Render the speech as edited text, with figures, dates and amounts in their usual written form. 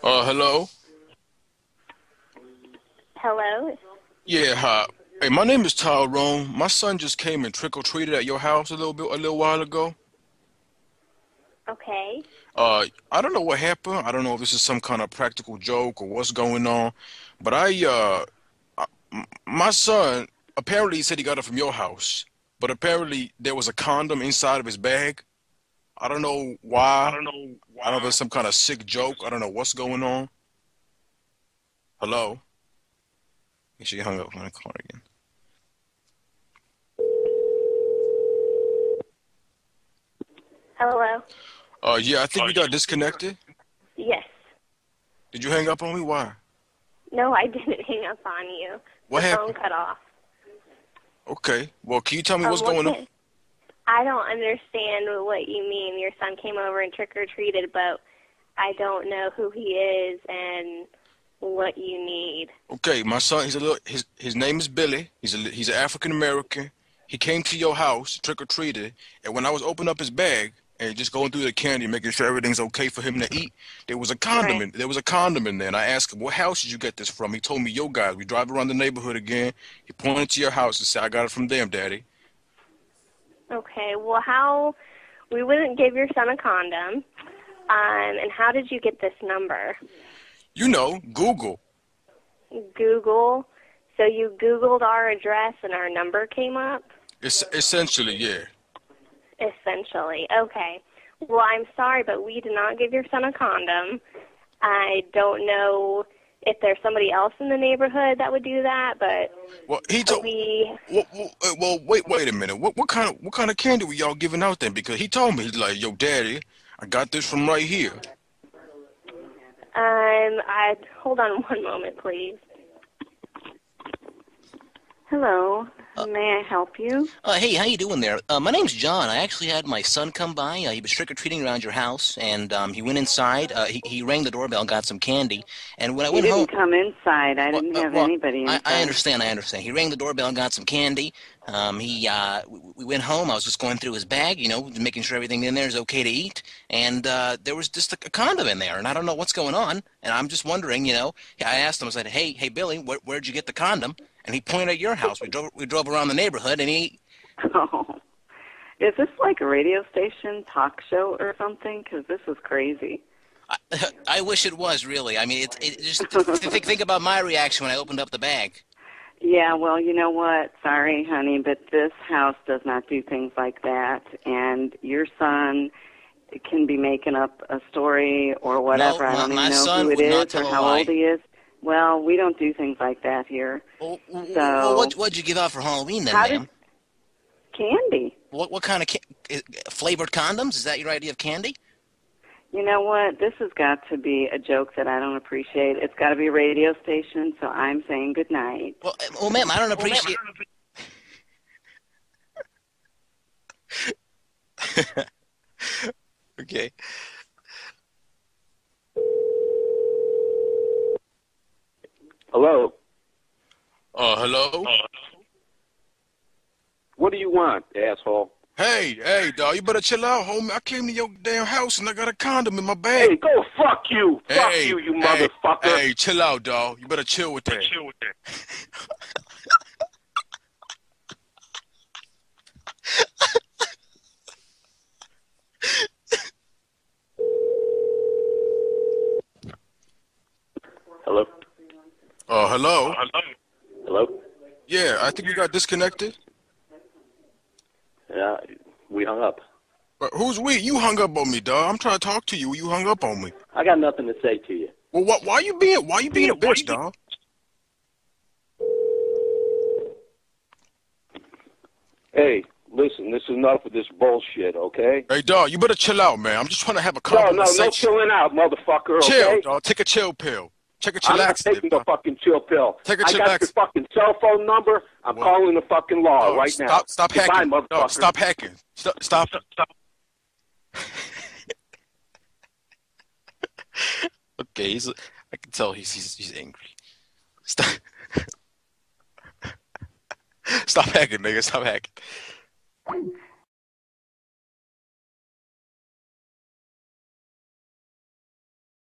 Hello? Hello? Hello? Yeah, hi. Hey, my name is Tyrone. My son just came and trick-or-treated at your house a little while ago. Okay. I don't know what happened. I don't know if this is some kind of practical joke or what's going on, but my son, apparently he said he got it from your house, but apparently there was a condom inside of his bag. I don't know why. I don't know if it's some kind of sick joke. I don't know what's going on. Hello? She hung up on the call again. Hello? Yeah, I think we got disconnected. Yes. Did you hang up on me? Why? No, I didn't hang up on you. What The phone happened? cut off. Okay. Well, can you tell me what's What going on? I don't understand what you mean. Your son came over and trick-or-treated, but I don't know who he is and what you need. Okay, my son, his name is Billy. He's an African American. He came to your house, trick or treated, and when I was opening up his bag and just going through the candy, making sure everything's okay for him to eat, Right. there was a condom in there, and I asked him, "What house did you get this from?" He told me, "Yo, guys, we drive around the neighborhood again." He pointed to your house and said, "I got it from them, Daddy." Okay. Well, we wouldn't give your son a condom. And how did you get this number? You know, Google. Google. So you Googled our address and our number came up? It's essentially, yeah. Essentially. Okay. Well, I'm sorry, but we did not give your son a condom. I don't know if there's somebody else in the neighborhood that would do that, but Well, he told. we, Well, wait a minute. What kind of candy were y'all giving out then? Because he told me, he's like, "Yo, Daddy, I got this from right here." hold on one moment, please. Hello. May I help you? Hey, how you doing there? My name's John. I actually had my son come by. He was trick-or-treating around your house, and he went inside. He rang the doorbell, got some candy, and when I He went home... didn't come inside. I Well, didn't have anybody inside. I understand, I understand. He rang the doorbell and got some candy. We went home. I was just going through his bag, you know, making sure everything in there is okay to eat, and there was just a condom in there, and I don't know what's going on, and I'm just wondering, you know. I asked him, I said, hey, Billy, where'd you get the condom? And he pointed at your house. We drove around the neighborhood, and he... Oh. Is this like a radio station talk show or something? Because this is crazy. I wish it was, really. I mean, it just think about my reaction when I opened up the bag. Yeah, well, you know what? Sorry, honey, but this house does not do things like that. And your son can be making up a story or whatever. No, I don't my even know son who it would not is or tell a how lie. old he is. Well, we don't do things like that here. Well, So, what'd you give out for Halloween then, how ma'am? candy? What kind of flavored condoms? Is that your idea of candy? You know what? This has got to be a joke that I don't appreciate. It's got to be a radio station, so I'm saying good night. Well, ma'am, I don't appreciate... Okay. Hello. Hello? What do you want, asshole? Hey, dog, you better chill out, homie. I came to your damn house and I got a condom in my Hey, bag. go fuck you. Fuck Hey, you motherfucker. Hey, chill out, dog. You better chill with that. Hello? Hello? Hello? Yeah, I think we got disconnected. Yeah, we hung up. But who's we? You hung up on me, dog. I'm trying to talk to you. You hung up on me. I got nothing to say to you. Well, why you being a bitch, dog? Hey, listen, this is enough of this bullshit, okay? Hey, dog, you better chill out, man. I'm just trying to have a No, conversation. chilling out, motherfucker, Chill, okay? dog. Take a chill pill. Take a I'm not chillaxative, taking the dog. fucking chill pill. Take a I got your chillax. fucking cell phone number. I'm Well, calling the fucking law dog, right now. Stop Goodbye, hacking. motherfucker. Dog, stop hacking. Stop. Okay, I can tell he's angry. Stop. Stop hacking, nigga. Stop hacking.